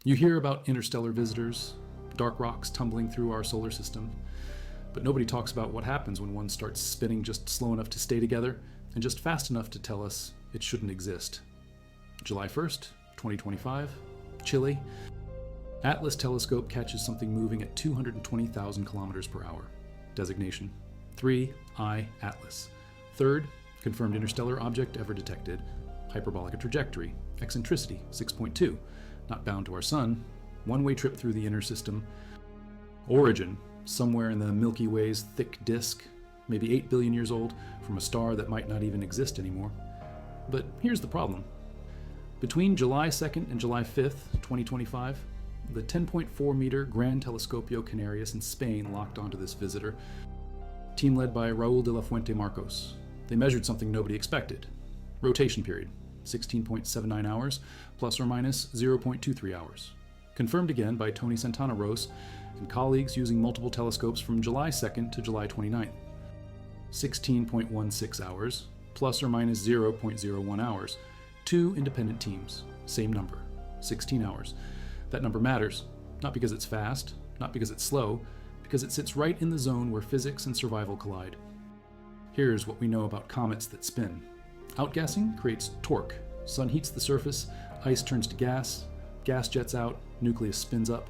You hear about interstellar visitors, dark rocks tumbling through our solar system, but nobody talks about what happens when one starts spinning just slow enough to stay together and just fast enough to tell us it shouldn't exist. July 1st, 2025, Chile. Atlas telescope catches something moving at 220,000 kilometers per hour. Designation 3I Atlas. Third, confirmed interstellar object ever detected. Hyperbolic trajectory. Eccentricity 6.2. Not bound to our sun. One-way trip through the inner system. Origin, somewhere in the Milky Way's thick disk, maybe 8 billion years old, from a star that might not even exist anymore. But here's the problem. Between July 2nd and July 5th, 2025, the 10.4 meter Gran Telescopio Canarias in Spain locked onto this visitor, team led by Raúl de la Fuente Marcos. They measured something nobody expected. Rotation period, 16.79 hours, plus or minus 0.23 hours. Confirmed again by Tony Santana Ros and colleagues using multiple telescopes from July 2nd to July 29th. 16.16 hours, plus or minus 0.01 hours. Two independent teams, same number, 16 hours. That number matters, not because it's fast, not because it's slow, because it sits right in the zone where physics and survival collide. Here's what we know about comets that spin. Outgassing creates torque. Sun heats the surface, ice turns to gas jets out, nucleus spins up.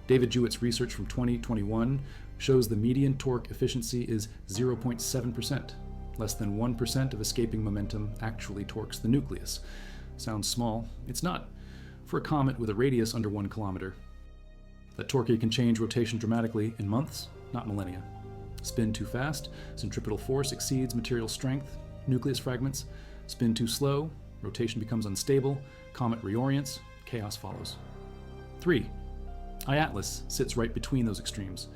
David Jewett's research from 2021 shows the median torque efficiency is 0.7%. Less than 1% of escaping momentum actually torques the nucleus. Sounds small. It's not, for a comet with a radius under 1 kilometer. That torque can change rotation dramatically in months, not millennia. Spin too fast, centripetal force exceeds material strength, nucleus fragments. Spin too slow, rotation becomes unstable, comet reorients, chaos follows. 3. IATLAS sits right between those extremes.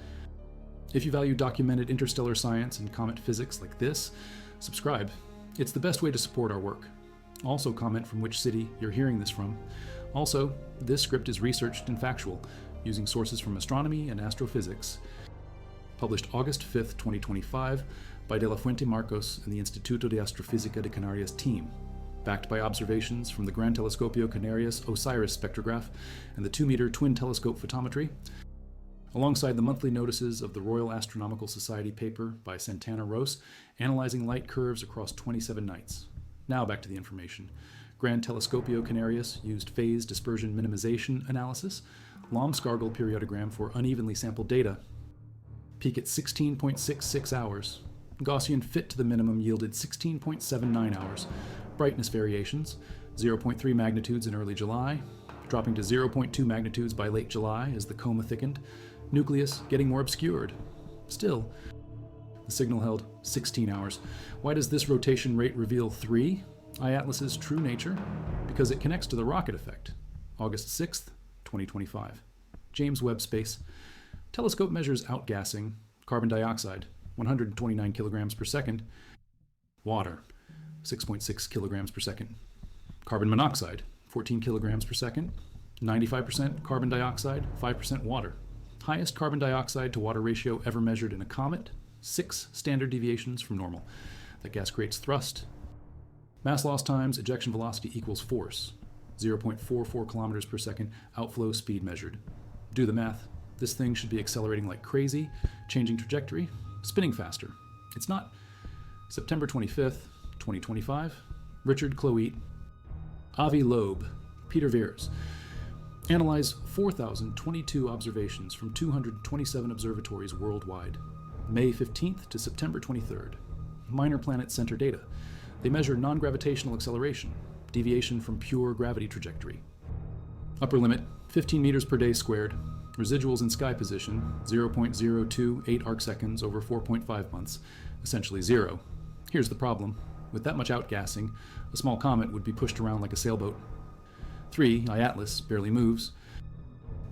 If you value documented interstellar science and comet physics like this, subscribe. It's the best way to support our work. Also comment from which city you're hearing this from. Also, this script is researched and factual, using sources from astronomy and astrophysics. Published August 5th, 2025, by De La Fuente Marcos and the Instituto de Astrofísica de Canarias team. Backed by observations from the Gran Telescopio Canarias OSIRIS spectrograph and the 2-meter twin telescope photometry, alongside the monthly notices of the Royal Astronomical Society paper by Santana Ros, analyzing light curves across 27 nights. Now back to the information. Gran Telescopio Canarias used phase dispersion minimization analysis, Lomskargel periodogram for unevenly sampled data. Peak at 16.66 hours. Gaussian fit to the minimum yielded 16.79 hours. Brightness variations, 0.3 magnitudes in early July, dropping to 0.2 magnitudes by late July as the coma thickened. Nucleus getting more obscured. Still, the signal held 16 hours. Why does this rotation rate reveal 3? IATLAS's true nature? Because it connects to the rocket effect. August 6th, 2025. James Webb Space. Telescope measures outgassing, carbon dioxide, 129 kilograms per second. Water, 6.6 kilograms per second. Carbon monoxide, 14 kilograms per second. 95% carbon dioxide, 5% water. Highest carbon dioxide to water ratio ever measured in a comet, 6 standard deviations from normal. That gas creates thrust. Mass loss times ejection velocity equals force, 0.44 kilometers per second, outflow speed measured. Do the math. This thing should be accelerating like crazy, changing trajectory, spinning faster. It's not. September 25th, 2025. Richard Cloete. Avi Loeb. Peter Veers. Analyze 4,022 observations from 227 observatories worldwide. May 15th to September 23rd. Minor planet center data. They measure non-gravitational acceleration, deviation from pure gravity trajectory. Upper limit, 15 meters per day squared. Residuals in sky position, 0.028 arcseconds over 4.5 months, essentially zero. Here's the problem. With that much outgassing, a small comet would be pushed around like a sailboat. 3, IATLAS, barely moves.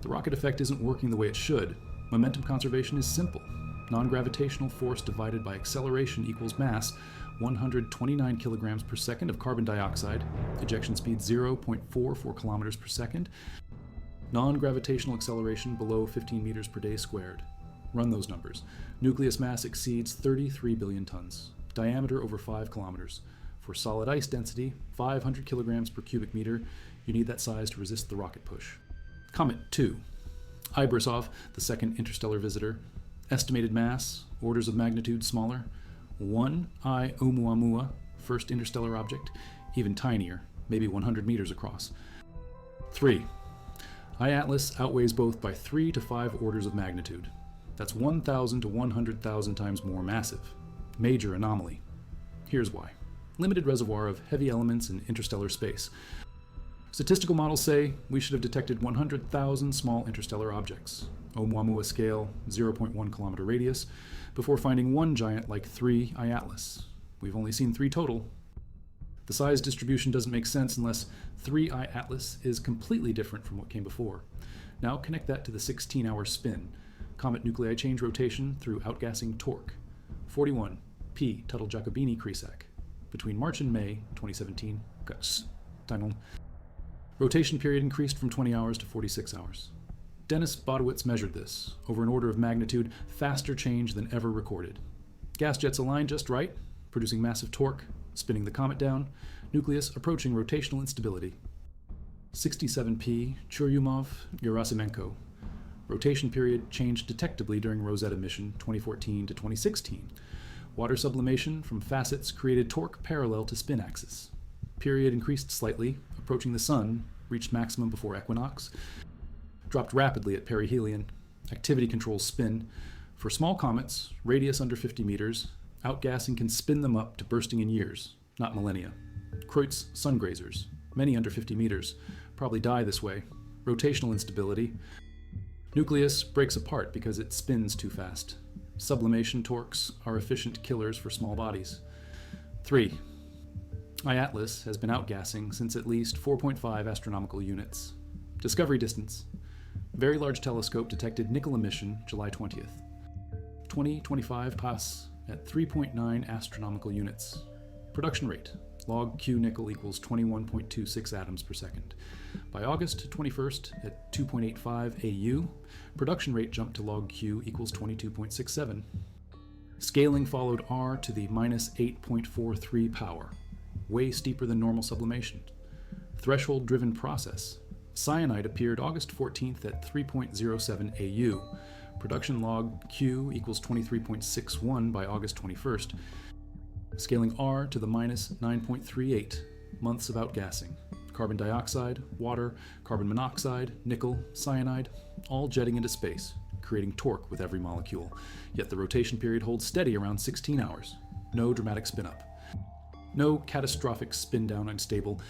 The rocket effect isn't working the way it should. Momentum conservation is simple. Non-gravitational force divided by acceleration equals mass, 129 kilograms per second of carbon dioxide, ejection speed 0.44 kilometers per second, non-gravitational acceleration below 15 meters per day squared. Run those numbers. Nucleus mass exceeds 33 billion tons. Diameter over 5 kilometers. For solid ice density, 500 kilograms per cubic meter, you need that size to resist the rocket push. Comet 2. Ibrisov, the second interstellar visitor. Estimated mass, orders of magnitude smaller. 1 I Oumuamua, first interstellar object, even tinier, maybe 100 meters across. 3. I Atlas outweighs both by 3 to 5 orders of magnitude. That's 1,000 to 100,000 times more massive. Major anomaly. Here's why. Limited reservoir of heavy elements in interstellar space. Statistical models say we should have detected 100,000 small interstellar objects, Oumuamua scale, 0.1 kilometer radius, before finding one giant like 3 I Atlas. We've only seen 3 total. The size distribution doesn't make sense unless 3 I Atlas is completely different from what came before. Now connect that to the 16-hour spin. Comet nuclei change rotation through outgassing torque. 41 P Tuttle-Giacobini-Crisac. Between March and May 2017, rotation period increased from 20 hours to 46 hours. Dennis Bodowitz measured this, over an order of magnitude faster change than ever recorded. Gas jets aligned just right, producing massive torque, spinning the comet down, nucleus approaching rotational instability. 67P Churyumov-Gerasimenko. Rotation period changed detectably during Rosetta mission 2014 to 2016. Water sublimation from facets created torque parallel to spin axis. Period increased slightly, approaching the sun, reached maximum before equinox, dropped rapidly at perihelion. Activity controls spin. For small comets, radius under 50 meters, outgassing can spin them up to bursting in years, not millennia. Kreutz sun grazers, many under 50 meters, probably die this way. Rotational instability. Nucleus breaks apart because it spins too fast. Sublimation torques are efficient killers for small bodies. 3. I Atlas has been outgassing since at least 4.5 astronomical units. Discovery distance. Very Large Telescope detected nickel emission July 20th. 2025 pass at 3.9 astronomical units. Production rate. Log Q nickel equals 21.26 atoms per second. By August 21st at 2.85 AU, production rate jumped to log Q equals 22.67. Scaling followed R to the minus 8.43 power, way steeper than normal sublimation. Threshold-driven process. Cyanide appeared August 14th at 3.07 AU. Production log Q equals 23.61 by August 21st. Scaling R to the minus 9.38, months of outgassing. Carbon dioxide, water, carbon monoxide, nickel, cyanide, all jetting into space, creating torque with every molecule. Yet the rotation period holds steady around 16 hours. No dramatic spin-up. No catastrophic spin-down unstable.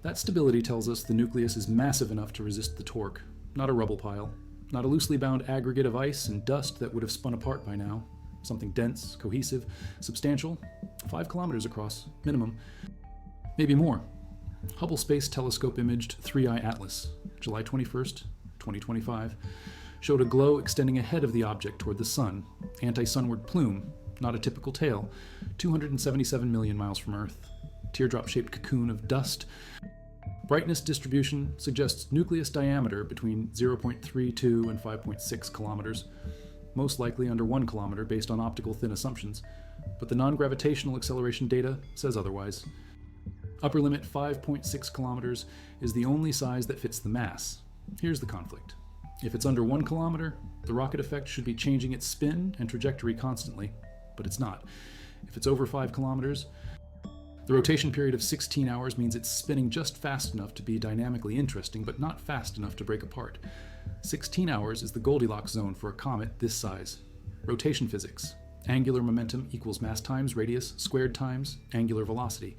That stability tells us the nucleus is massive enough to resist the torque, not a rubble pile, not a loosely bound aggregate of ice and dust that would have spun apart by now. Something dense, cohesive, substantial, 5 kilometers across, minimum. Maybe more. Hubble Space Telescope imaged 3 I Atlas, July 21st, 2025, showed a glow extending ahead of the object toward the sun, anti-sunward plume, not a typical tail, 277 million miles from Earth, teardrop-shaped cocoon of dust. Brightness distribution suggests nucleus diameter between 0.32 and 5.6 kilometers, most likely under 1 kilometer based on optical thin assumptions, but the non-gravitational acceleration data says otherwise. Upper limit 5.6 kilometers is the only size that fits the mass. Here's the conflict. If it's under 1 kilometer, the rocket effect should be changing its spin and trajectory constantly, but it's not. If it's over 5 kilometers, the rotation period of 16 hours means it's spinning just fast enough to be dynamically interesting, but not fast enough to break apart. 16 hours is the Goldilocks zone for a comet this size. Rotation physics. Angular momentum equals mass times radius squared times angular velocity.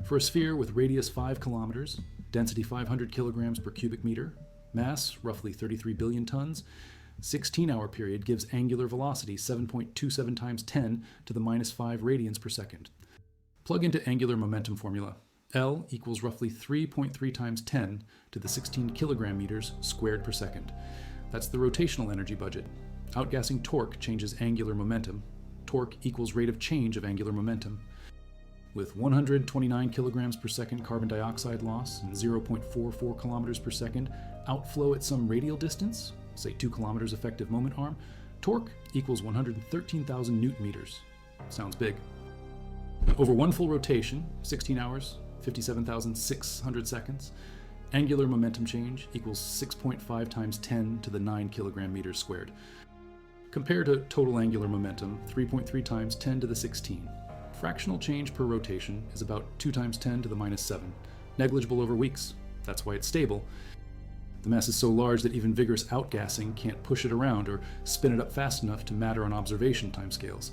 For a sphere with radius 5 kilometers, density 500 kilograms per cubic meter, mass roughly 33 billion tons, 16-hour period gives angular velocity 7.27 times 10 to the minus 5 radians per second. Plug into angular momentum formula. L equals roughly 3.3 times 10 to the 16 kilogram meters squared per second. That's the rotational energy budget. Outgassing torque changes angular momentum. Torque equals rate of change of angular momentum. With 129 kilograms per second carbon dioxide loss and 0.44 kilometers per second outflow at some radial distance, say 2 kilometers effective moment arm, torque equals 113,000 newton meters. Sounds big. Over one full rotation, 16 hours, 57,600 seconds, Angular momentum change equals 6.5 times 10 to the 9 kilogram meters squared. Compared to total angular momentum, 3.3 times 10 to the 16. Fractional change per rotation is about 2 times 10 to the minus 7. Negligible over weeks. That's why it's stable. The mass is so large that even vigorous outgassing can't push it around or spin it up fast enough to matter on observation timescales.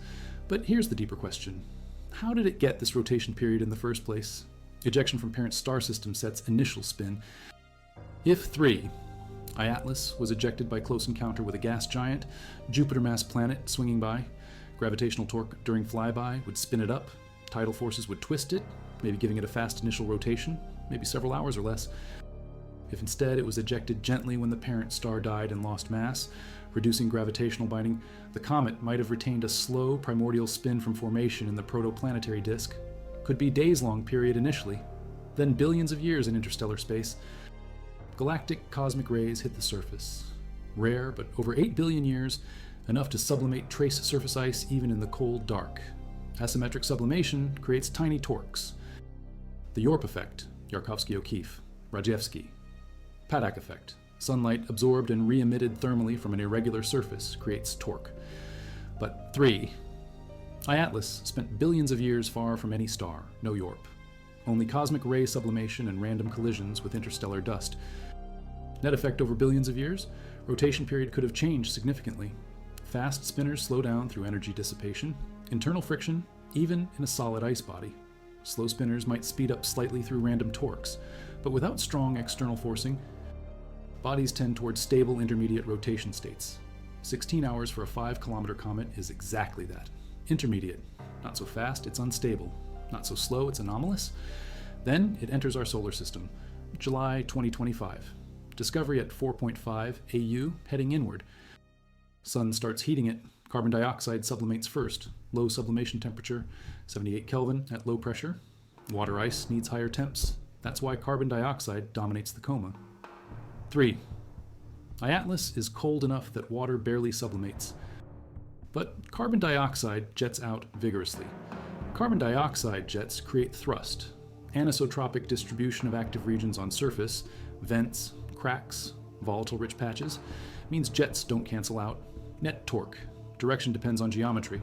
But here's the deeper question. How did it get this rotation period in the first place? Ejection from parent star system sets initial spin. If 3, Atlas was ejected by close encounter with a gas giant, Jupiter-mass planet swinging by. Gravitational torque during flyby would spin it up. Tidal forces would twist it, maybe giving it a fast initial rotation, maybe several hours or less. If instead it was ejected gently when the parent star died and lost mass, reducing gravitational binding, the comet might have retained a slow primordial spin from formation in the protoplanetary disk. Could be days-long period initially, then billions of years in interstellar space. Galactic cosmic rays hit the surface. Rare, but over 8 billion years, enough to sublimate trace surface ice even in the cold dark. Asymmetric sublimation creates tiny torques. The Yorp effect, Yarkovsky-O'Keefe, Rajewski. Paddock effect, sunlight absorbed and re-emitted thermally from an irregular surface creates torque. But 3. Atlas spent billions of years far from any star, no Yorp. Only cosmic ray sublimation and random collisions with interstellar dust. Net effect over billions of years, rotation period could have changed significantly. Fast spinners slow down through energy dissipation, internal friction, even in a solid ice body. Slow spinners might speed up slightly through random torques, but without strong external forcing, bodies tend towards stable intermediate rotation states. 16 hours for a 5-kilometer comet is exactly that. Intermediate. Not so fast, it's unstable. Not so slow, it's anomalous. Then it enters our solar system. July 2025. Discovery at 4.5 AU, heading inward. Sun starts heating it. Carbon dioxide sublimates first. Low sublimation temperature, 78 Kelvin at low pressure. Water ice needs higher temps. That's why carbon dioxide dominates the coma. 3. Atlas is cold enough that water barely sublimates. But carbon dioxide jets out vigorously. Carbon dioxide jets create thrust, anisotropic distribution of active regions on surface, vents, cracks, volatile-rich patches, means jets don't cancel out. Net torque. Direction depends on geometry.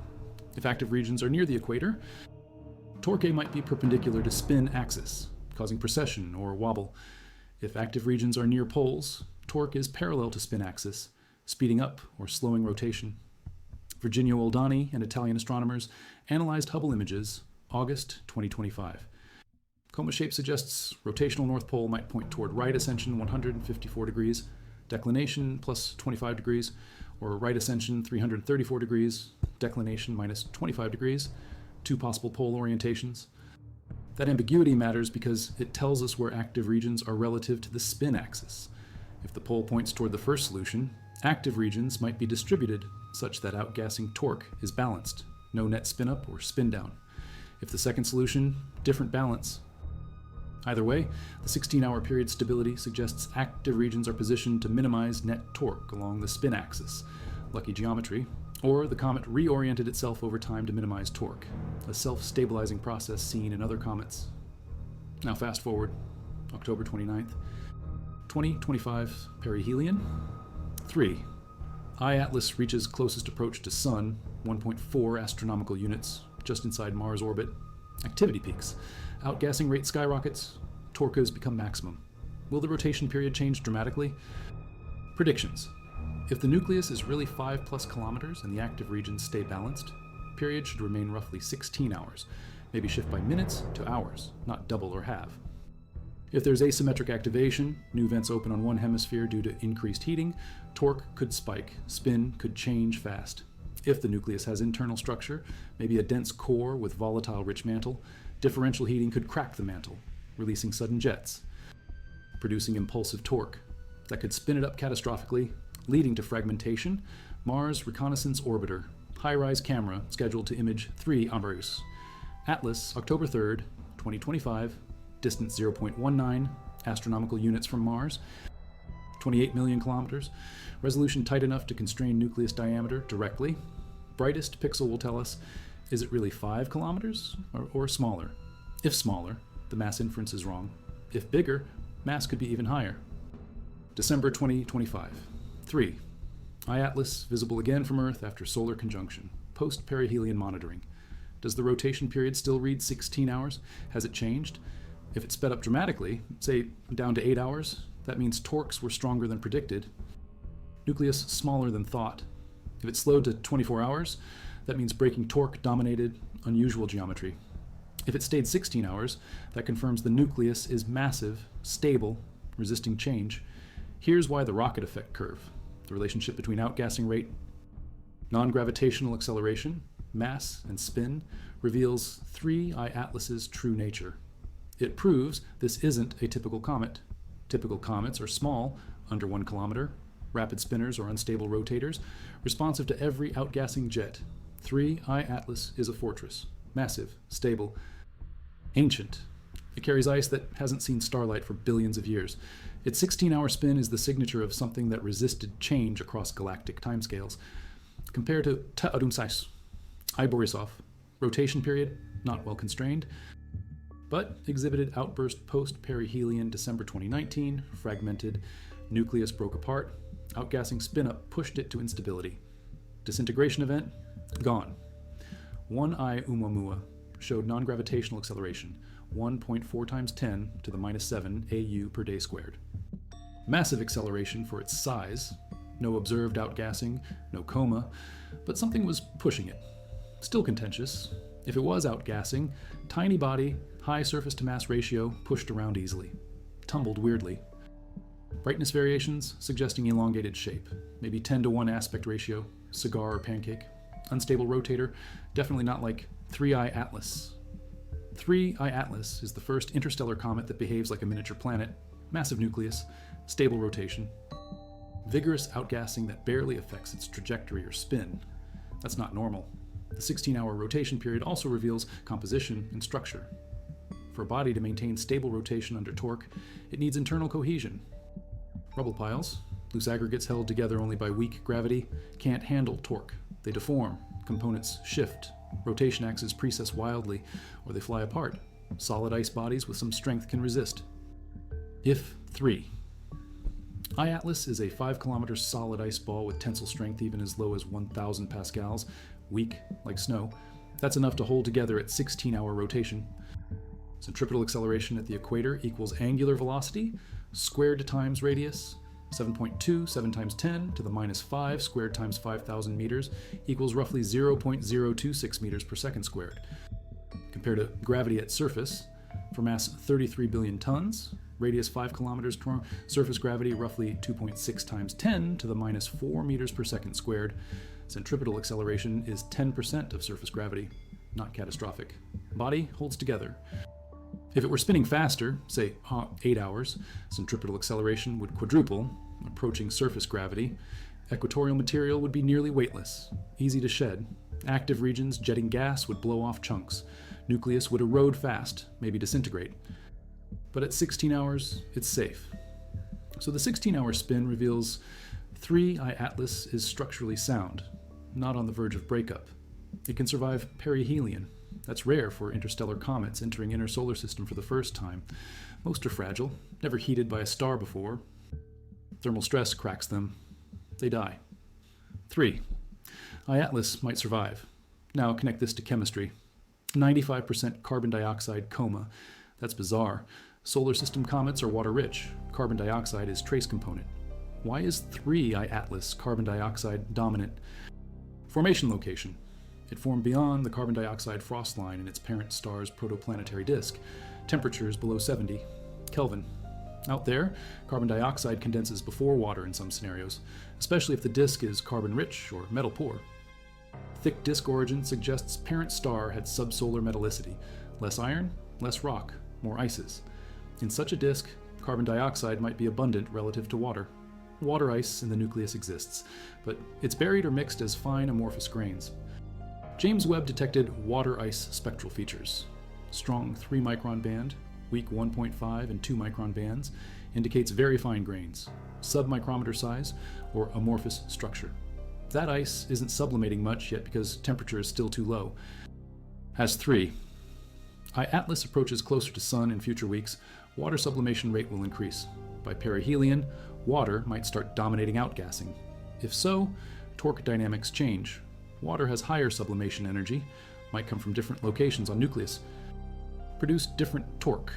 If active regions are near the equator, torque might be perpendicular to spin axis, causing precession or wobble. If active regions are near poles, torque is parallel to spin axis, speeding up or slowing rotation. Virginio Oldani and Italian astronomers analyzed Hubble images, August 2025. Coma shape suggests rotational north pole might point toward right ascension 154 degrees, declination plus 25 degrees, or right ascension 334 degrees, declination minus 25 degrees, 2 possible pole orientations. That ambiguity matters because it tells us where active regions are relative to the spin axis. If the pole points toward the first solution, active regions might be distributed such that outgassing torque is balanced, no net spin up or spin down. If the second solution, different balance. Either way, the 16-hour period stability suggests active regions are positioned to minimize net torque along the spin axis, lucky geometry, or the comet reoriented itself over time to minimize torque, a self-stabilizing process seen in other comets. Now fast forward, October 29th, 2025 perihelion. 3. Atlas reaches closest approach to Sun, 1.4 astronomical units, just inside Mars orbit. Activity peaks. Outgassing rate skyrockets. Torques become maximum. Will the rotation period change dramatically? Predictions. If the nucleus is really 5+ kilometers and the active regions stay balanced, period should remain roughly 16 hours, maybe shift by minutes to hours, not double or halve. If there's asymmetric activation, new vents open on one hemisphere due to increased heating, torque could spike, spin could change fast. If the nucleus has internal structure, maybe a dense core with volatile-rich mantle, differential heating could crack the mantle, releasing sudden jets, producing impulsive torque that could spin it up catastrophically, leading to fragmentation. Mars Reconnaissance Orbiter, high-rise camera scheduled to image 3 Amberus. Atlas, October 3rd, 2025, distance 0.19 astronomical units from Mars, 28 million kilometers, resolution tight enough to constrain nucleus diameter directly. Brightest pixel will tell us, is it really 5 kilometers or smaller? If smaller, the mass inference is wrong. If bigger, Mass could be even higher. December 2025. 3. Atlas visible again from Earth after solar conjunction. Post-perihelion monitoring. Does the rotation period still read 16 hours? Has it changed? If it sped up dramatically, say down to 8 hours, that means torques were stronger than predicted. Nucleus smaller than thought. If it slowed to 24 hours, that means breaking torque dominated unusual geometry. If it stayed 16 hours, that confirms the nucleus is massive, stable, resisting change. Here's why the rocket effect curve, the relationship between outgassing rate, non-gravitational acceleration, mass, and spin, reveals 3I Atlas's true nature. It proves this isn't a typical comet. Typical comets are small, under 1 kilometer, rapid spinners or unstable rotators, responsive to every outgassing jet. 3I Atlas is a fortress, massive, stable, ancient. It carries ice that hasn't seen starlight for billions of years. Its 16-hour spin is the signature of something that resisted change across galactic timescales. Compare to Ta'arumsais, I Borisov, rotation period, not well constrained, but exhibited outburst post-perihelion December 2019, fragmented, nucleus broke apart, outgassing spin-up pushed it to instability. Disintegration event, gone. 1I Oumuamua showed non-gravitational acceleration, 1.4 times 10 to the minus 7 AU per day squared. Massive acceleration for its size, no observed outgassing, no coma, but something was pushing it. Still contentious. If it was outgassing, tiny body, high surface to mass ratio, pushed around easily. Tumbled weirdly. Brightness variations suggesting elongated shape, maybe 10 to 1 aspect ratio, cigar or pancake. Unstable rotator, definitely not like 3I Atlas. 3I Atlas is the first interstellar comet that behaves like a miniature planet, massive nucleus, stable rotation. Vigorous outgassing that barely affects its trajectory or spin. That's not normal. The 16-hour rotation period also reveals composition and structure. For a body to maintain stable rotation under torque, it needs internal cohesion. Rubble piles, loose aggregates held together only by weak gravity, can't handle torque. They deform, components shift, rotation axes precess wildly, or they fly apart. Solid ice bodies with some strength can resist. If 3. Atlas is a 5-kilometer solid ice ball with tensile strength even as low as 1,000 pascals, weak like snow. That's enough to hold together at 16-hour rotation. Centripetal acceleration at the equator equals angular velocity squared times radius. 7.2, 7 times 10 to the minus 5 squared times 5,000 meters equals roughly 0.026 meters per second squared. Compared to gravity at surface, for mass 33 billion tons, radius 5 kilometers, surface gravity roughly 2.6 times 10 to the minus 4 meters per second squared. Centripetal acceleration is 10% of surface gravity, not catastrophic. Body holds together. If it were spinning faster, say 8 hours, centripetal acceleration would quadruple, approaching surface gravity. Equatorial material would be nearly weightless, easy to shed. Active regions jetting gas would blow off chunks. Nucleus would erode fast, maybe disintegrate. But at 16 hours, it's safe. So the 16-hour spin reveals 3I Atlas is structurally sound, not on the verge of breakup. It can survive perihelion. That's rare for interstellar comets entering inner solar system for the first time. Most are fragile, never heated by a star before. Thermal stress cracks them. They die. 3. Atlas might survive. Now connect this to chemistry. 95% carbon dioxide coma. That's bizarre. Solar system comets are water-rich. Carbon dioxide is trace component. Why is 3I Atlas carbon dioxide dominant? Formation location. It formed beyond the carbon dioxide frost line in its parent star's protoplanetary disk. Temperatures below 70 Kelvin. Out there, carbon dioxide condenses before water in some scenarios, especially if the disk is carbon-rich or metal-poor. Thick disk origin suggests parent star had subsolar metallicity. Less iron, less rock, more ices. In such a disk, carbon dioxide might be abundant relative to water. Water ice in the nucleus exists, but it's buried or mixed as fine amorphous grains. James Webb detected water ice spectral features. Strong 3 micron band, weak 1.5 and 2 micron bands, indicates very fine grains, submicrometer size, or amorphous structure. That ice isn't sublimating much yet because temperature is still too low. As 3. Atlas approaches closer to Sun in future weeks, water sublimation rate will increase. By perihelion, water might start dominating outgassing. If so, torque dynamics change. Water has higher sublimation energy, might come from different locations on nucleus, produce different torque.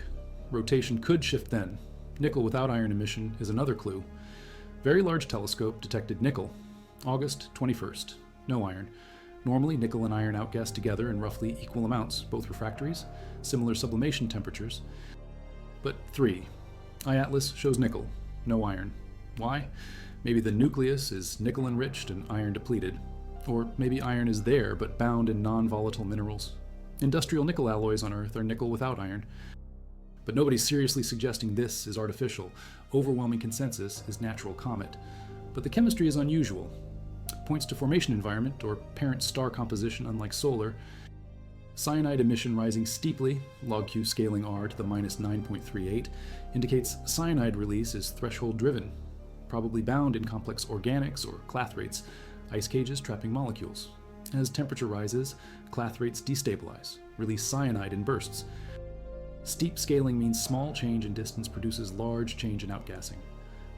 Rotation could shift then. Nickel without iron emission is another clue. Very Large Telescope detected nickel, August 21st. No iron. Normally, nickel and iron outgas together in roughly equal amounts, both refractories, similar sublimation temperatures. But 3. iAtlas shows nickel, no iron. Why? Maybe the nucleus is nickel enriched and iron depleted. Or maybe iron is there but bound in non-volatile minerals. Industrial nickel alloys on Earth are nickel without iron. But nobody's seriously suggesting this is artificial. Overwhelming consensus is natural comet. But the chemistry is unusual. Points to formation environment or parent star composition unlike solar. Cyanide emission rising steeply, log Q scaling R to the minus 9.38, indicates cyanide release is threshold driven, probably bound in complex organics or clathrates, ice cages trapping molecules. As temperature rises, clathrates destabilize, release cyanide in bursts. Steep scaling means small change in distance produces large change in outgassing.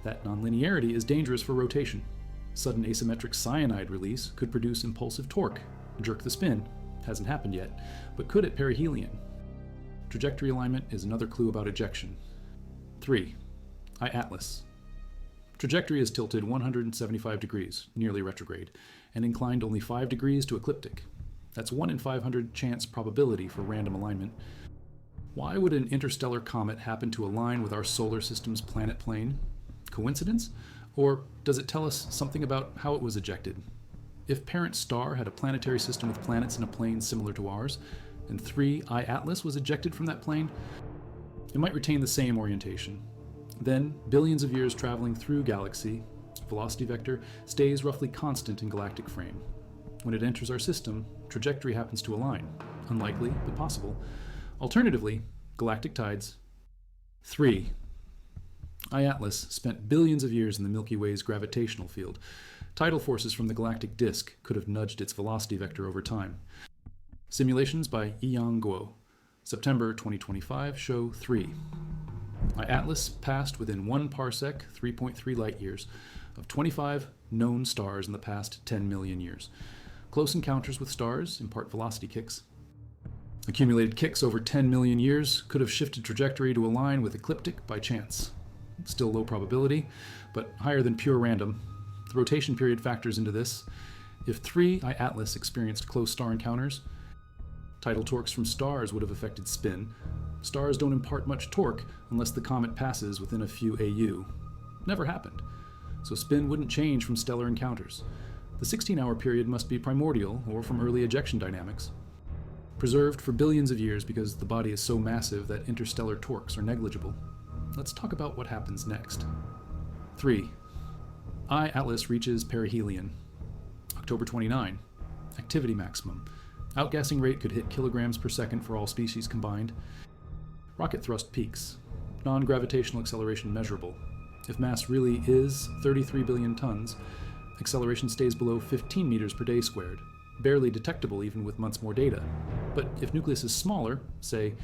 That nonlinearity is dangerous for rotation. Sudden asymmetric cyanide release could produce impulsive torque, jerk the spin. Hasn't happened yet, but could at perihelion. Trajectory alignment is another clue about ejection. 3. iAtlas. Trajectory is tilted 175 degrees, nearly retrograde, and inclined only 5 degrees to ecliptic. That's 1 in 500 chance probability for random alignment. Why would an interstellar comet happen to align with our solar system's planet plane? Coincidence? Or does it tell us something about how it was ejected? If parent star had a planetary system with planets in a plane similar to ours, and 3 iAtlas was ejected from that plane, it might retain the same orientation. Then, billions of years traveling through galaxy, velocity vector stays roughly constant in galactic frame. When it enters our system, trajectory happens to align. Unlikely, but possible. Alternatively, galactic tides. 3. iAtlas spent billions of years in the Milky Way's gravitational field. Tidal forces from the galactic disk could have nudged its velocity vector over time. Simulations by Yang Guo, September 2025, show 3. iAtlas passed within 1 parsec, 3.3 light years, of 25 known stars in the past 10 million years. Close encounters with stars impart velocity kicks. Accumulated kicks over 10 million years could have shifted trajectory to align with ecliptic by chance. Still low probability, but higher than pure random. The rotation period factors into this. If 3 iAtlas experienced close star encounters, tidal torques from stars would have affected spin. Stars don't impart much torque unless the comet passes within a few AU. Never happened. So spin wouldn't change from stellar encounters. The 16-hour period must be primordial or from early ejection dynamics. Preserved for billions of years because the body is so massive that interstellar torques are negligible. Let's talk about what happens next. 3. iAtlas reaches perihelion. October 29. Activity maximum. Outgassing rate could hit kilograms per second for all species combined. Rocket thrust peaks. Non-gravitational acceleration measurable. If mass really is 33 billion tons, acceleration stays below 15 meters per day squared. Barely detectable even with months more data. But if nucleus is smaller, say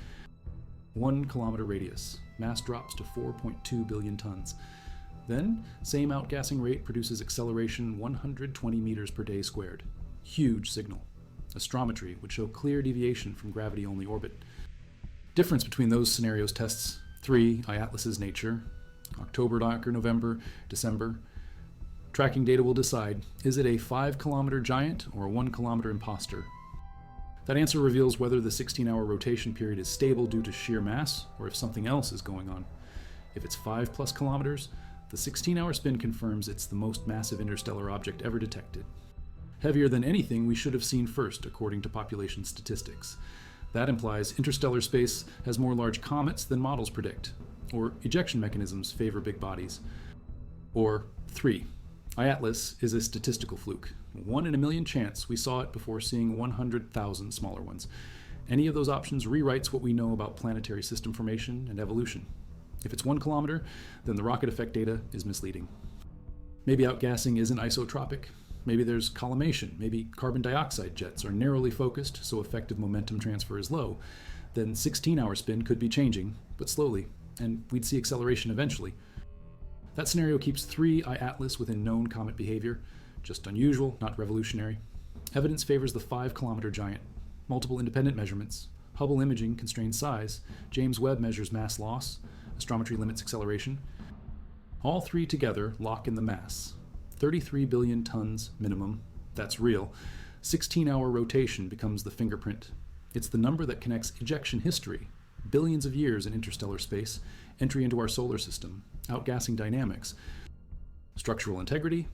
1 kilometer radius, mass drops to 4.2 billion tons. Then, same outgassing rate produces acceleration 120 meters per day squared. Huge signal. Astrometry would show clear deviation from gravity-only orbit. Difference between those scenarios tests 3 iAtlas's nature, October, November, December. Tracking data will decide, is it a 5-kilometer giant or a 1-kilometer imposter? That answer reveals whether the 16-hour rotation period is stable due to sheer mass or if something else is going on. If it's 5+ kilometers, the 16-hour spin confirms it's the most massive interstellar object ever detected. Heavier than anything we should have seen first, according to population statistics. That implies interstellar space has more large comets than models predict, or ejection mechanisms favor big bodies. Or 3. iAtlas is a statistical fluke. 1 in a million chance we saw it before seeing 100,000 smaller ones. Any of those options rewrites what we know about planetary system formation and evolution. If it's 1 kilometer, then the rocket effect data is misleading. Maybe outgassing isn't isotropic. Maybe there's collimation. Maybe carbon dioxide jets are narrowly focused, so effective momentum transfer is low. Then 16-hour spin could be changing, but slowly. and we'd see acceleration eventually. That scenario keeps 3 I-Atlas within known comet behavior, just unusual, not revolutionary. Evidence favors the 5-kilometer giant. Multiple independent measurements. Hubble imaging constrains size. James Webb measures mass loss. Astrometry limits acceleration. All 3 together lock in the mass. 33 billion tons minimum. That's real. 16-hour rotation becomes the fingerprint. It's the number that connects ejection history, billions of years in interstellar space, entry into our solar system, outgassing dynamics, structural integrity,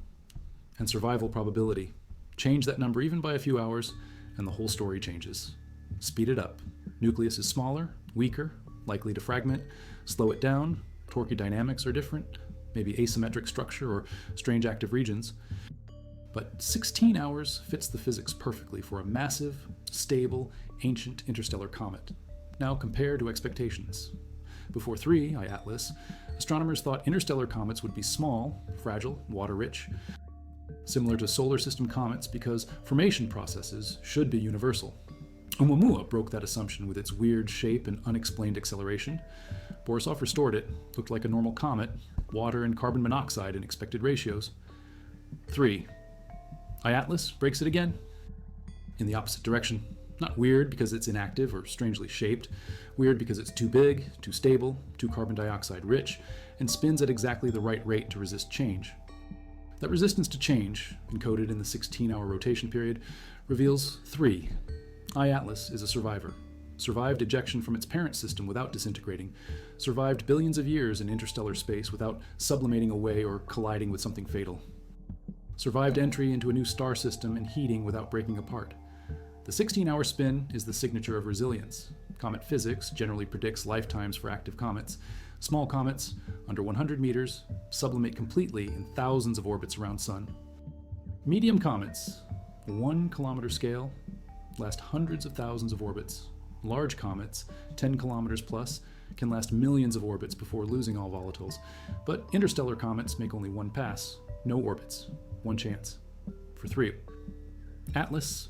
and survival probability. Change that number even by a few hours, and the whole story changes. Speed it up. Nucleus is smaller, weaker, likely to fragment. Slow it down. Torque dynamics are different, maybe asymmetric structure or strange active regions. But 16 hours fits the physics perfectly for a massive, stable, ancient interstellar comet. Now compare to expectations. Before 3 I-Atlas, astronomers thought interstellar comets would be small, fragile, water-rich, similar to solar system comets because formation processes should be universal. Oumuamua broke that assumption with its weird shape and unexplained acceleration. Borisov restored it, looked like a normal comet, water and carbon monoxide in expected ratios. 3. I-Atlas breaks it again, in the opposite direction. Not weird because it's inactive or strangely shaped, weird because it's too big, too stable, too carbon dioxide rich, and spins at exactly the right rate to resist change. That resistance to change, encoded in the 16-hour rotation period, reveals 3. I-Atlas is a survivor. Survived ejection from its parent system without disintegrating. Survived billions of years in interstellar space without sublimating away or colliding with something fatal. Survived entry into a new star system and heating without breaking apart. The 16-hour spin is the signature of resilience. Comet physics generally predicts lifetimes for active comets. Small comets, under 100 meters, sublimate completely in thousands of orbits around Sun. Medium comets, 1 kilometer scale, last hundreds of thousands of orbits. Large comets, 10 kilometers plus, can last millions of orbits before losing all volatiles. But interstellar comets make only 1 pass, no orbits, 1 chance. For 3. Atlas.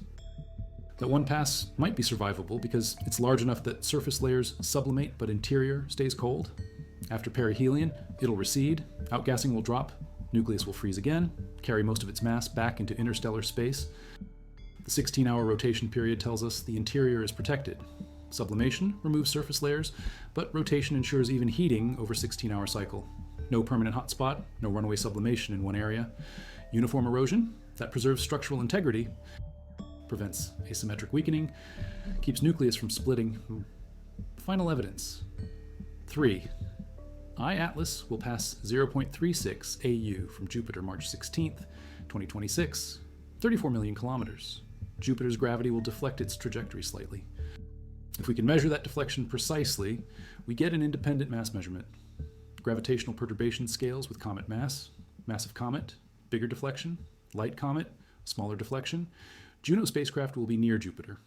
That 1 pass might be survivable because it's large enough that surface layers sublimate but interior stays cold. After perihelion, it'll recede, outgassing will drop, nucleus will freeze again, carry most of its mass back into interstellar space. The 16-hour rotation period tells us the interior is protected. Sublimation removes surface layers, but rotation ensures even heating over 16-hour cycle. No permanent hotspot, no runaway sublimation in one area. Uniform erosion, that preserves structural integrity, prevents asymmetric weakening, keeps nucleus from splitting. Final evidence. 3. I-Atlas will pass 0.36 AU from Jupiter March 16th, 2026, 34 million kilometers. Jupiter's gravity will deflect its trajectory slightly. If we can measure that deflection precisely, we get an independent mass measurement. Gravitational perturbation scales with comet mass, massive comet, bigger deflection, light comet, smaller deflection. Juno spacecraft will be near Jupiter.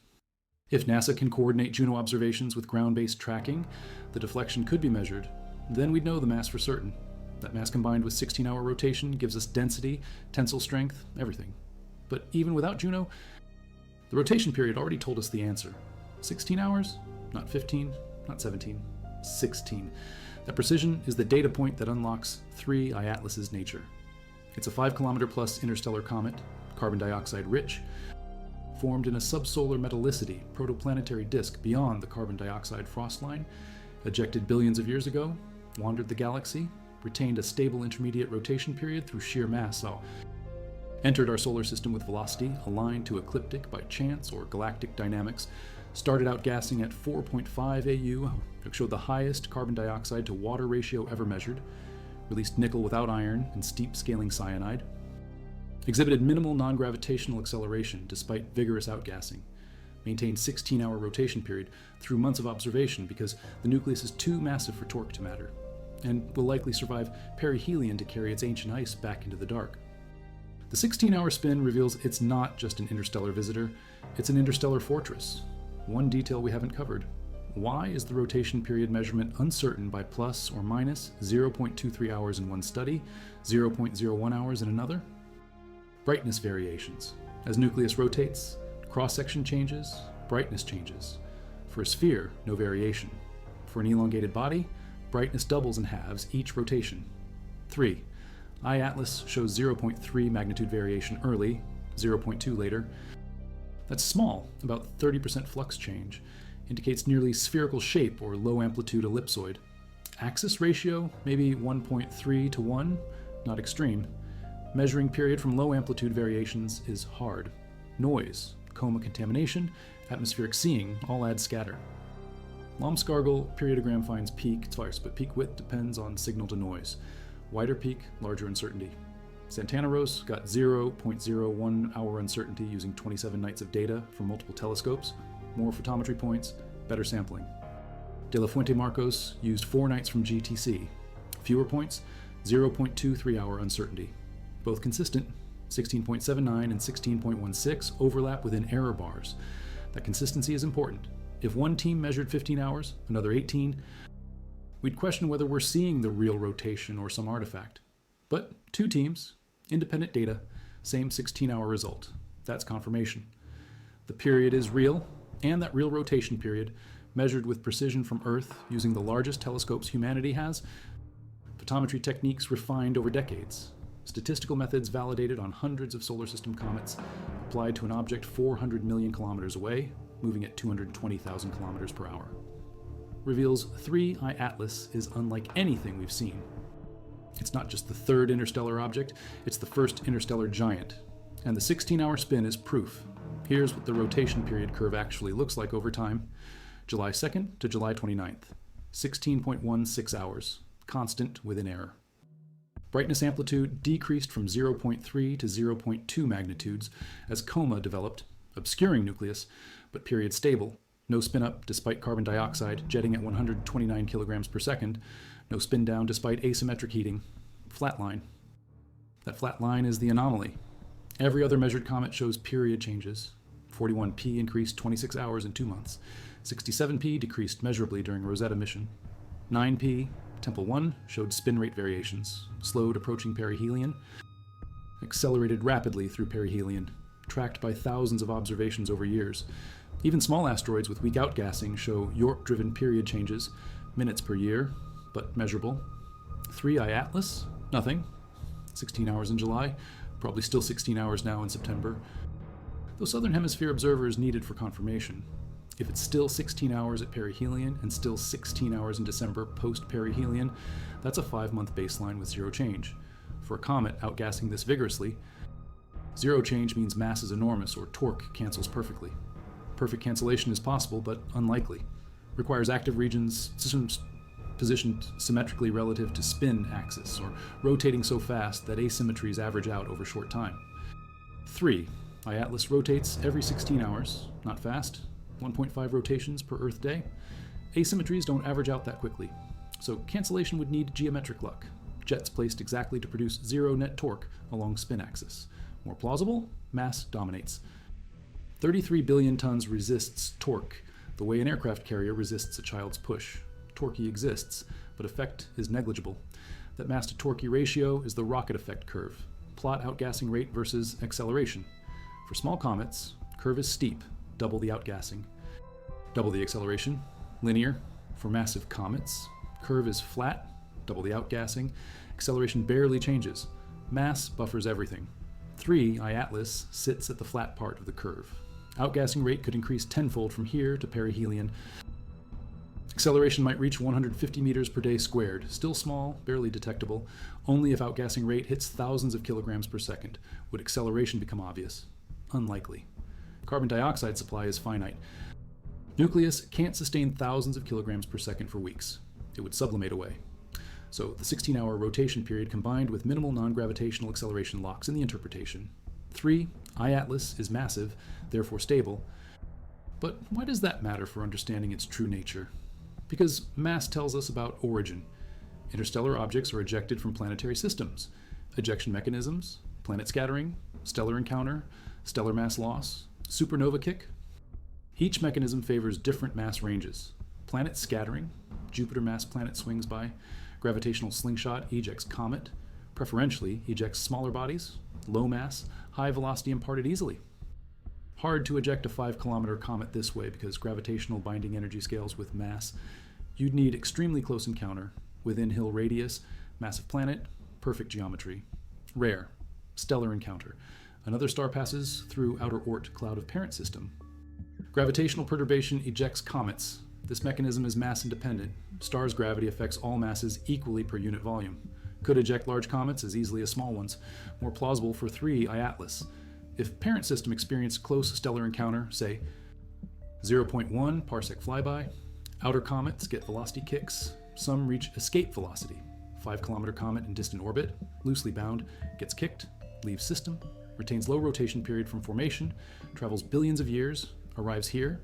If NASA can coordinate Juno observations with ground-based tracking, the deflection could be measured. Then we'd know the mass for certain. That mass combined with 16-hour rotation gives us density, tensile strength, everything. But even without Juno, the rotation period already told us the answer. 16 hours? Not 15, not 17, 16. That precision is the data point that unlocks 3 I-Atlas's nature. It's a 5-kilometer plus interstellar comet, carbon dioxide rich, formed in a subsolar metallicity protoplanetary disk beyond the carbon dioxide frost line, ejected billions of years ago, wandered the galaxy, retained a stable intermediate rotation period through sheer mass, entered our solar system with velocity aligned to ecliptic by chance or galactic dynamics, started outgassing at 4.5 AU, showed the highest carbon dioxide to water ratio ever measured, released nickel without iron and steep scaling cyanide, exhibited minimal non-gravitational acceleration despite vigorous outgassing, maintained 16-hour rotation period through months of observation because the nucleus is too massive for torque to matter, and will likely survive perihelion to carry its ancient ice back into the dark. The 16-hour spin reveals it's not just an interstellar visitor, it's an interstellar fortress. One detail we haven't covered. Why is the rotation period measurement uncertain by plus or minus 0.23 hours in one study, 0.01 hours in another? Brightness variations. As nucleus rotates, cross-section changes, brightness changes. For a sphere, no variation. For an elongated body, brightness doubles and halves each rotation. 3. Atlas shows 0.3 magnitude variation early, 0.2 later. That's small, about 30% flux change. Indicates nearly spherical shape or low amplitude ellipsoid. Axis ratio, maybe 1.3 to 1, not extreme. Measuring period from low amplitude variations is hard. Noise, coma contamination, atmospheric seeing all add scatter. Lomskargel periodogram finds peak twice, but peak width depends on signal to noise. Wider peak, larger uncertainty. Santanaros got 0.01 hour uncertainty using 27 nights of data from multiple telescopes, more photometry points, better sampling. De La Fuente Marcos used 4 nights from GTC, fewer points, 0.23 hour uncertainty. Both consistent, 16.79 and 16.16 overlap within error bars. That consistency is important. If one team measured 15 hours, another 18, we'd question whether we're seeing the real rotation or some artifact. But 2 teams, independent data, same 16-hour result. That's confirmation. The period is real, and that real rotation period, measured with precision from Earth using the largest telescopes humanity has, photometry techniques refined over decades, statistical methods validated on hundreds of solar system comets, applied to an object 400 million kilometers away, moving at 220,000 kilometers per hour. Reveals 3 Atlas is unlike anything we've seen. It's not just the third interstellar object, it's the first interstellar giant. And the 16-hour spin is proof. Here's what the rotation period curve actually looks like over time. July 2nd to July 29th, 16.16 hours, constant within error. Brightness amplitude decreased from 0.3 to 0.2 magnitudes as coma developed, obscuring nucleus, but period stable. No spin up despite carbon dioxide jetting at 129 kilograms per second. No spin down despite asymmetric heating. Flat line. That flat line is the anomaly. Every other measured comet shows period changes. 41P increased 26 hours in 2 months. 67P decreased measurably during Rosetta mission. 9P, Temple 1, showed spin rate variations, slowed approaching perihelion, accelerated rapidly through perihelion, tracked by thousands of observations over years. Even small asteroids with weak outgassing show York-driven period changes, minutes per year, but measurable. 3I Atlas, nothing. 16 hours in July, probably still 16 hours now in September. Though Southern Hemisphere observers needed for confirmation. If it's still 16 hours at perihelion and still 16 hours in December post-perihelion, that's a 5-month baseline with 0 change. For a comet outgassing this vigorously, 0 change means mass is enormous or torque cancels perfectly. Perfect cancellation is possible, but unlikely. Requires active regions, systems positioned symmetrically relative to spin axis, or rotating so fast that asymmetries average out over short time. 3. Atlas rotates every 16 hours, not fast, 1.5 rotations per Earth day. Asymmetries don't average out that quickly, so cancellation would need geometric luck. Jets placed exactly to produce 0 net torque along spin axis. More plausible, mass dominates. 33 billion tons resists torque, the way an aircraft carrier resists a child's push. Torque exists, but effect is negligible. That mass to torque ratio is the rocket effect curve. Plot outgassing rate versus acceleration. For small comets, curve is steep, double the outgassing. Double the acceleration, linear. For massive comets, curve is flat, double the outgassing. Acceleration barely changes. Mass buffers everything. 3 Atlas sits at the flat part of the curve. Outgassing rate could increase tenfold from here to perihelion. Acceleration might reach 150 meters per day squared, still small, barely detectable. Only if outgassing rate hits thousands of kilograms per second would acceleration become obvious. Unlikely. Carbon dioxide supply is finite. Nucleus can't sustain thousands of kilograms per second for weeks. It would sublimate away. So the 16-hour rotation period combined with minimal non-gravitational acceleration locks in the interpretation. 3 Atlas is massive, therefore stable. But why does that matter for understanding its true nature? Because mass tells us about origin. Interstellar objects are ejected from planetary systems. Ejection mechanisms, planet scattering, stellar encounter, stellar mass loss, supernova kick. Each mechanism favors different mass ranges. Planet scattering, Jupiter mass planet swings by. Gravitational slingshot ejects comet, preferentially ejects smaller bodies, low mass, high velocity imparted easily. Hard to eject a 5-kilometer comet this way because gravitational binding energy scales with mass. You'd need extremely close encounter, within Hill radius, massive planet, perfect geometry. Rare, stellar encounter. Another star passes through outer Oort cloud of parent system. Gravitational perturbation ejects comets. This mechanism is mass independent. Stars' gravity affects all masses equally per unit volume. Could eject large comets as easily as small ones. More plausible for 3 I-Atlas. If parent system experienced close stellar encounter, say 0.1 parsec flyby, outer comets get velocity kicks. Some reach escape velocity. 5-kilometer comet in distant orbit, loosely bound, gets kicked, leaves system, retains low rotation period from formation, travels billions of years, arrives here.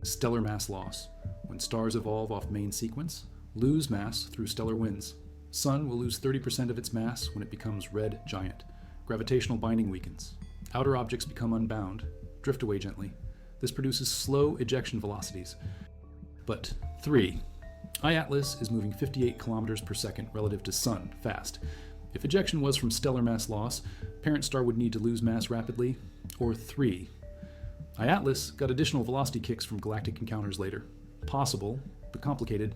Stellar mass loss. When stars evolve off main sequence, lose mass through stellar winds. Sun will lose 30% of its mass when it becomes red giant. Gravitational binding weakens. Outer objects become unbound, drift away gently. This produces slow ejection velocities. But 3. I-Atlas is moving 58 kilometers per second relative to Sun, fast. If ejection was from stellar mass loss, parent star would need to lose mass rapidly, or 3. I-Atlas got additional velocity kicks from galactic encounters later. Possible, but complicated.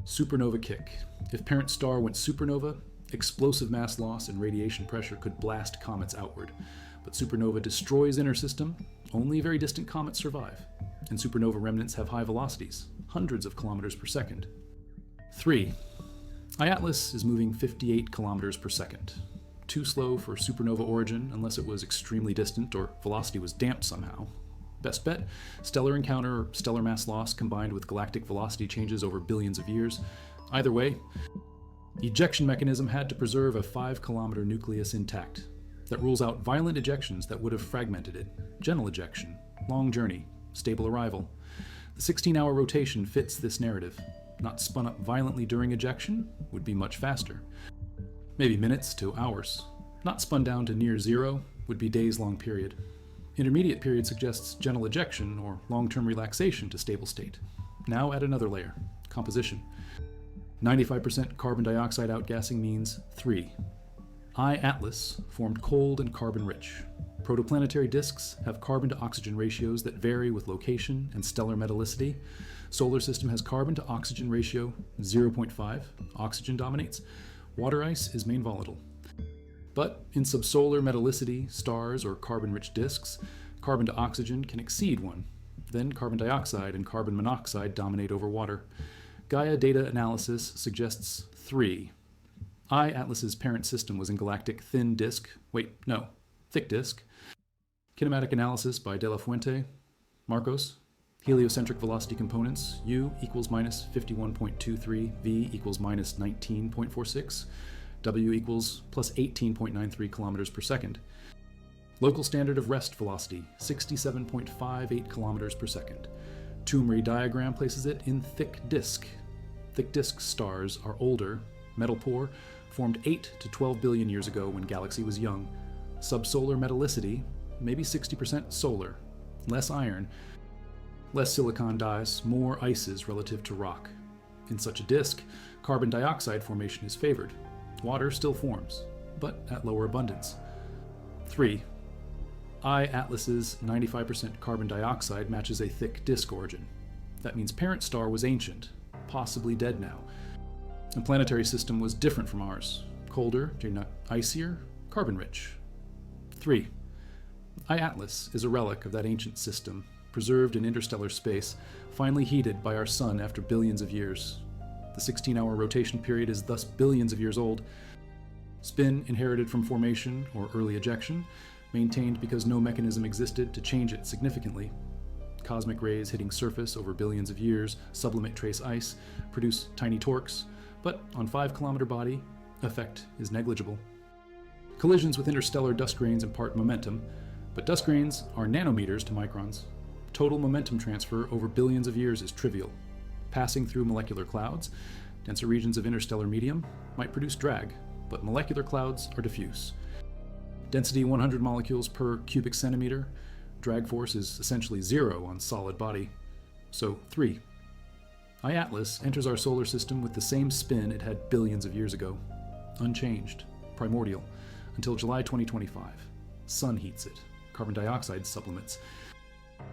Supernova kick. If parent star went supernova, explosive mass loss and radiation pressure could blast comets outward. But supernova destroys inner system, only very distant comets survive. And supernova remnants have high velocities, hundreds of kilometers per second. 3. I-Atlas is moving 58 kilometers per second. Too slow for supernova origin unless it was extremely distant or velocity was damped somehow. Best bet, stellar encounter or stellar mass loss combined with galactic velocity changes over billions of years. Either way, ejection mechanism had to preserve a 5-kilometer nucleus intact. That rules out violent ejections that would have fragmented it. Gentle ejection, long journey, stable arrival. The 16-hour rotation fits this narrative. Not spun up violently during ejection would be much faster. Maybe minutes to hours. Not spun down to near zero would be days-long period. Intermediate period suggests gentle ejection or long-term relaxation to stable state. Now add another layer, composition. 95% carbon dioxide outgassing means 3. I-Atlas formed cold and carbon-rich. Protoplanetary disks have carbon-to-oxygen ratios that vary with location and stellar metallicity. Solar system has carbon-to-oxygen ratio 0.5. Oxygen dominates. Water ice is main volatile. But in subsolar metallicity, stars or carbon-rich disks, carbon to oxygen can exceed 1. Then carbon dioxide and carbon monoxide dominate over water. Gaia data analysis suggests 3. I-Atlas's parent system was in galactic thick disk. Kinematic analysis by De La Fuente, Marcos. Heliocentric velocity components, U equals minus 51.23, V equals minus 19.46, W equals plus 18.93 kilometers per second. Local standard of rest velocity, 67.58 kilometers per second. Toomri diagram places it in thick disk. Thick disk stars are older, metal poor, formed 8 to 12 billion years ago when galaxy was young. Subsolar metallicity, maybe 60% solar, less iron, less silicon dyes, more ices relative to rock. In such a disk, carbon dioxide formation is favored. Water still forms, but at lower abundance. 3. I-Atlas's 95% carbon dioxide matches a thick disk origin. That means parent star was ancient, possibly dead now. The planetary system was different from ours. Colder, icier, carbon-rich. 3. I-Atlas is a relic of that ancient system, preserved in interstellar space, finally heated by our sun after billions of years. The 16-hour rotation period is thus billions of years old. Spin inherited from formation or early ejection, maintained because no mechanism existed to change it significantly. Cosmic rays hitting surface over billions of years, sublimate trace ice, produce tiny torques, but on 5-kilometer body, effect is negligible. Collisions with interstellar dust grains impart momentum, but dust grains are nanometers to microns. Total momentum transfer over billions of years is trivial. Passing through molecular clouds, denser regions of interstellar medium might produce drag, but molecular clouds are diffuse. Density 100 molecules per cubic centimeter, drag force is essentially 0 on solid body. So 3. I-Atlas enters our solar system with the same spin it had billions of years ago. Unchanged, primordial, until July 2025. Sun heats it, carbon dioxide sublimits.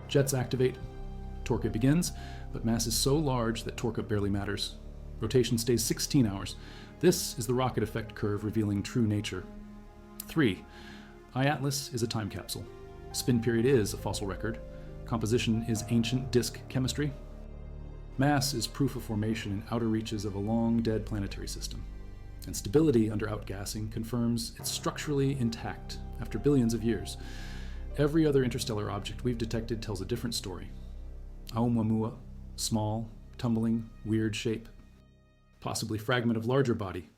Jets activate, torque begins, but mass is so large that torque barely matters. Rotation stays 16 hours. This is the rocket effect curve revealing true nature. 3. Atlas is a time capsule. Spin period is a fossil record. Composition is ancient disk chemistry. Mass is proof of formation in outer reaches of a long-dead planetary system. And stability under outgassing confirms it's structurally intact after billions of years. Every other interstellar object we've detected tells a different story. Oumuamua, small, tumbling, weird shape. Possibly fragment of larger body.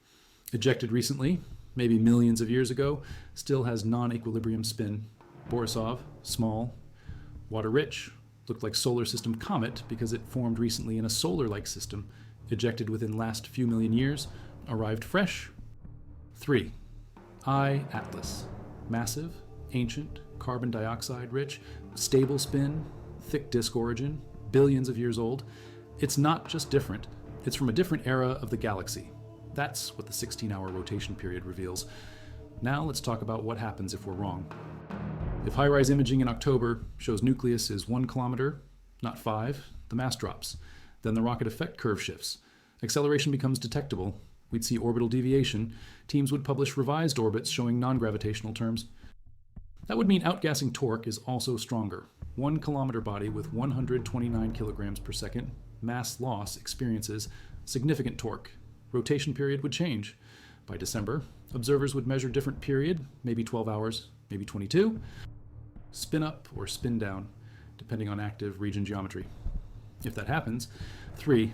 Ejected recently, maybe millions of years ago, still has non-equilibrium spin. Borisov, small, water-rich, looked like solar system comet because it formed recently in a solar-like system, ejected within last few million years, arrived fresh. 3. Atlas. Massive, ancient, carbon dioxide rich, stable spin, thick disk origin, billions of years old. It's not just different, it's from a different era of the galaxy. That's what the 16-hour rotation period reveals. Now let's talk about what happens if we're wrong. If high-rise imaging in October shows nucleus is 1 kilometer, not 5, the mass drops. Then the rocket effect curve shifts. Acceleration becomes detectable. We'd see orbital deviation. Teams would publish revised orbits showing non-gravitational terms. That would mean outgassing torque is also stronger. 1 kilometer body with 129 kilograms per second, mass loss experiences significant torque. Rotation period would change. By December, observers would measure different period, maybe 12 hours, maybe 22, spin up or spin down, depending on active region geometry. If that happens, 3.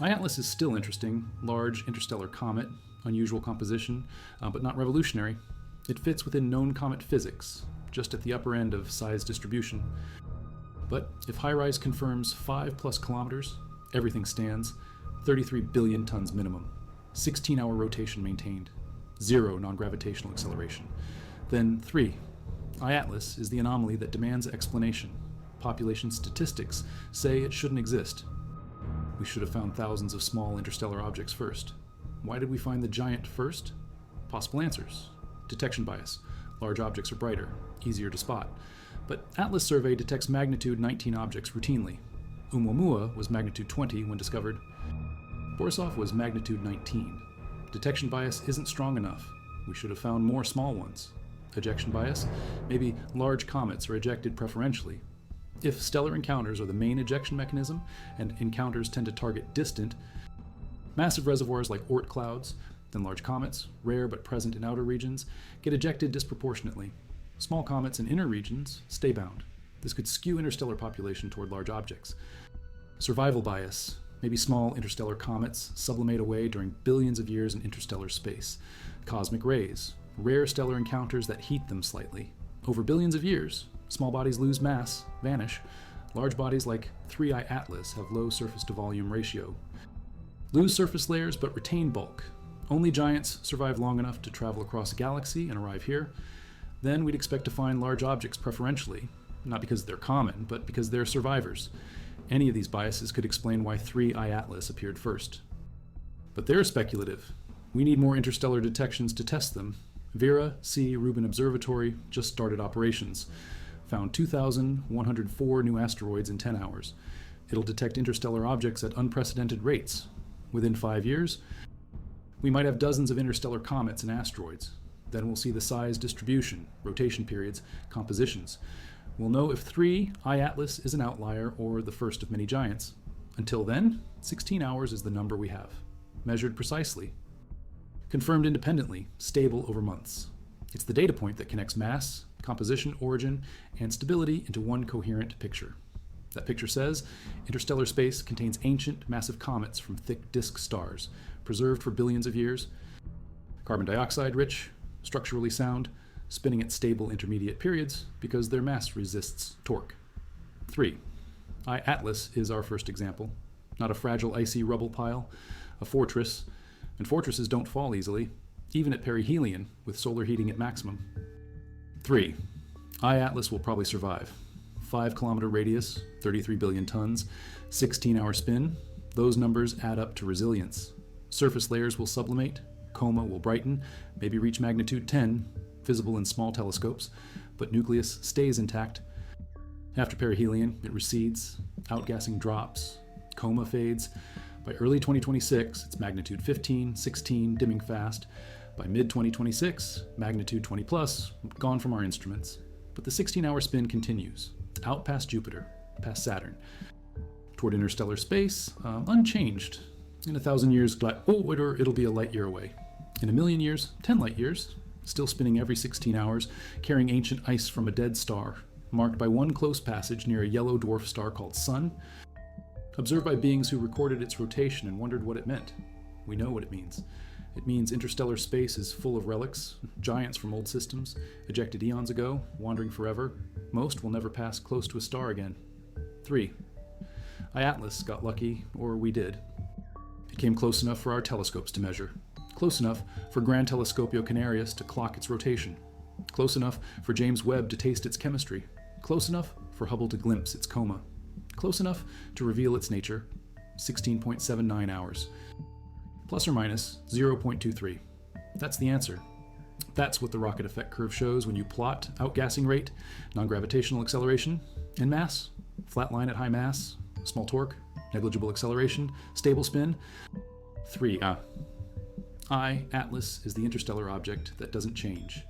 Atlas is still interesting, large interstellar comet, unusual composition, but not revolutionary. It fits within known comet physics, just at the upper end of size distribution. But if HiRISE confirms 5+ kilometers, everything stands, 33 billion tons minimum, 16-hour rotation maintained, 0 non-gravitational acceleration. Then 3. Atlas is the anomaly that demands explanation. Population statistics say it shouldn't exist. We should have found thousands of small interstellar objects first. Why did we find the giant first? Possible answers. Detection bias. Large objects are brighter, easier to spot. But Atlas survey detects magnitude 19 objects routinely. Oumuamua was magnitude 20 when discovered. Borisov was magnitude 19. Detection bias isn't strong enough. We should have found more small ones. Ejection bias? Maybe large comets are ejected preferentially. If stellar encounters are the main ejection mechanism, and encounters tend to target distant, massive reservoirs like Oort clouds, then large comets, rare but present in outer regions, get ejected disproportionately. Small comets in inner regions stay bound. This could skew interstellar population toward large objects. Survival bias. Maybe small interstellar comets sublimate away during billions of years in interstellar space. Cosmic rays. Rare stellar encounters that heat them slightly. Over billions of years, small bodies lose mass, vanish. Large bodies like 3I Atlas have low surface-to-volume ratio. Lose surface layers but retain bulk. Only giants survive long enough to travel across a galaxy and arrive here. Then we'd expect to find large objects preferentially, not because they're common, but because they're survivors. Any of these biases could explain why 3I Atlas appeared first. But they're speculative. We need more interstellar detections to test them. Vera C. Rubin Observatory just started operations. Found 2,104 new asteroids in 10 hours. It'll detect interstellar objects at unprecedented rates. Within 5 years, we might have dozens of interstellar comets and asteroids. Then we'll see the size distribution, rotation periods, compositions. We'll know if 3I Atlas is an outlier or the first of many giants. Until then, 16 hours is the number we have, measured precisely. Confirmed independently, stable over months. It's the data point that connects mass, composition, origin, and stability into one coherent picture. That picture says, interstellar space contains ancient, massive comets from thick disk stars, preserved for billions of years, carbon dioxide rich, structurally sound, spinning at stable intermediate periods because their mass resists torque. 3. Atlas is our first example. Not a fragile icy rubble pile, a fortress, and fortresses don't fall easily, even at perihelion with solar heating at maximum. 3. Atlas will probably survive. 5-kilometer radius, 33 billion tons, 16-hour spin. Those numbers add up to resilience. Surface layers will sublimate, coma will brighten, maybe reach magnitude 10, visible in small telescopes, but nucleus stays intact. After perihelion, it recedes, outgassing drops, coma fades, By early 2026, it's magnitude 15, 16, dimming fast. By mid-2026, magnitude 20 plus, gone from our instruments. But the 16-hour spin continues, out past Jupiter, past Saturn, toward interstellar space, unchanged. In 1,000 years, it'll be a light year away. In a million years, 10 light years, still spinning every 16 hours, carrying ancient ice from a dead star, marked by one close passage near a yellow dwarf star called Sun, observed by beings who recorded its rotation and wondered what it meant. We know what it means. It means interstellar space is full of relics, giants from old systems, ejected eons ago, wandering forever. Most will never pass close to a star again. 3. Atlas got lucky, or we did. It came close enough for our telescopes to measure. Close enough for Gran Telescopio Canarias to clock its rotation. Close enough for James Webb to taste its chemistry. Close enough for Hubble to glimpse its coma. Close enough to reveal its nature. 16.79 hours. Plus or minus 0.23. That's the answer. That's what the rocket effect curve shows when you plot outgassing rate, non-gravitational acceleration, and mass. Flat line at high mass, small torque, negligible acceleration, stable spin. 3. Atlas is the interstellar object that doesn't change.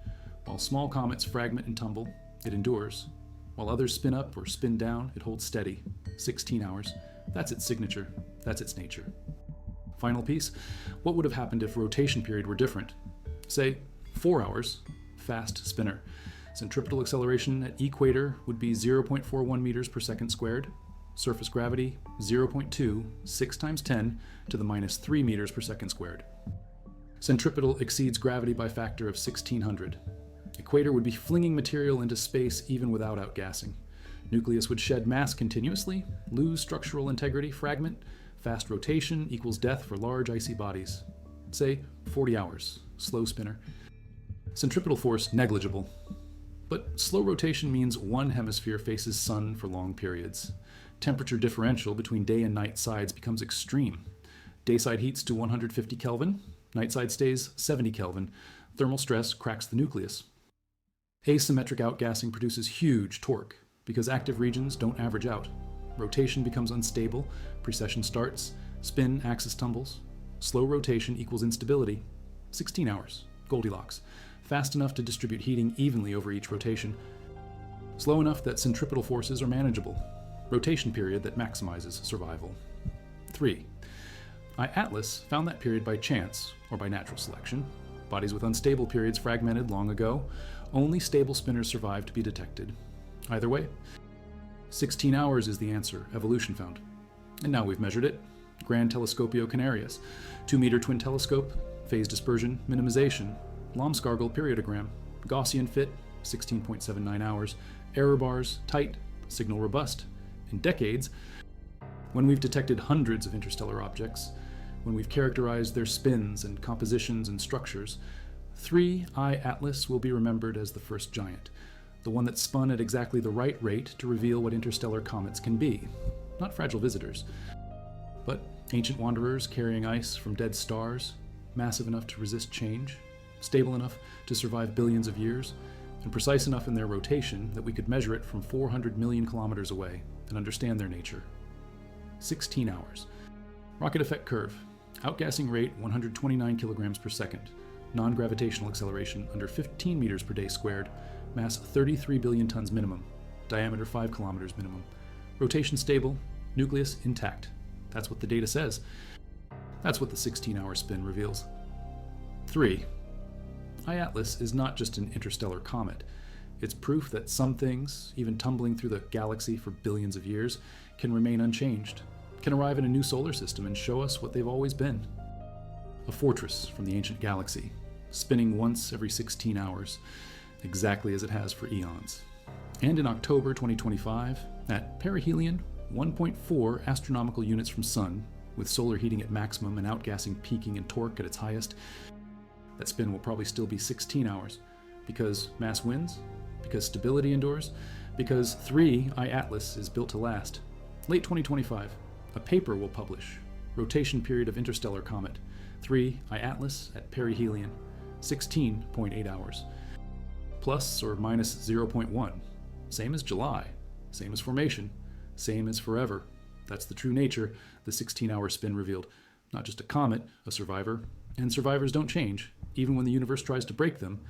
While small comets fragment and tumble, it endures. While others spin up or spin down, it holds steady. 16 hours. That's its signature. That's its nature. Final piece. What would have happened if rotation period were different? Say, 4 hours. Fast spinner. Centripetal acceleration at equator would be 0.41 meters per second squared. Surface gravity, 0.2, 6 times 10 to the minus 3 meters per second squared. Centripetal exceeds gravity by a factor of 1600. Equator would be flinging material into space even without outgassing. Nucleus would shed mass continuously, lose structural integrity, fragment. Fast rotation equals death for large icy bodies. Say, 40 hours, slow spinner. Centripetal force negligible. But slow rotation means one hemisphere faces sun for long periods. Temperature differential between day and night sides becomes extreme. Dayside heats to 150 Kelvin, nightside stays 70 Kelvin. Thermal stress cracks the nucleus. Asymmetric outgassing produces huge torque because active regions don't average out. Rotation becomes unstable, precession starts, spin axis tumbles. Slow rotation equals instability. 16 hours, Goldilocks. Fast enough to distribute heating evenly over each rotation. Slow enough that centripetal forces are manageable. Rotation period that maximizes survival. 3. Atlas found that period by chance or by natural selection. Bodies with unstable periods fragmented long ago. Only stable spinners survived to be detected. Either way, 16 hours is the answer evolution found. And now we've measured it. Gran Telescopio Canarias, 2-meter twin telescope, phase dispersion minimization, Lomskargel periodogram, Gaussian fit, 16.79 hours, error bars tight, signal robust. In decades, when we've detected hundreds of interstellar objects, when we've characterized their spins and compositions and structures, 3 Atlas will be remembered as the first giant, the one that spun at exactly the right rate to reveal what interstellar comets can be. Not fragile visitors, but ancient wanderers carrying ice from dead stars, massive enough to resist change, stable enough to survive billions of years, and precise enough in their rotation that we could measure it from 400 million kilometers away and understand their nature. 16 hours. Rocket effect curve. Outgassing rate 129 kilograms per second. Non-gravitational acceleration under 15 meters per day squared. Mass 33 billion tons minimum. Diameter 5 kilometers minimum. Rotation stable. Nucleus intact. That's what the data says. That's what the 16-hour spin reveals. 3. Atlas is not just an interstellar comet. It's proof that some things, even tumbling through the galaxy for billions of years, can remain unchanged, can arrive in a new solar system and show us what they've always been. A fortress from the ancient galaxy, spinning once every 16 hours, exactly as it has for eons. And in October 2025, at perihelion, 1.4 astronomical units from Sun, with solar heating at maximum and outgassing peaking in torque at its highest, that spin will probably still be 16 hours, because mass wins, because stability endures, because 3 Atlas is built to last. Late 2025, a paper will publish, Rotation Period of Interstellar Comet, 3 Atlas at perihelion, 16.8 hours. Plus or minus 0.1, same as July, same as formation, same as forever. That's the true nature, the 16-hour spin revealed. Not just a comet, a survivor. And survivors don't change, even when the universe tries to break them.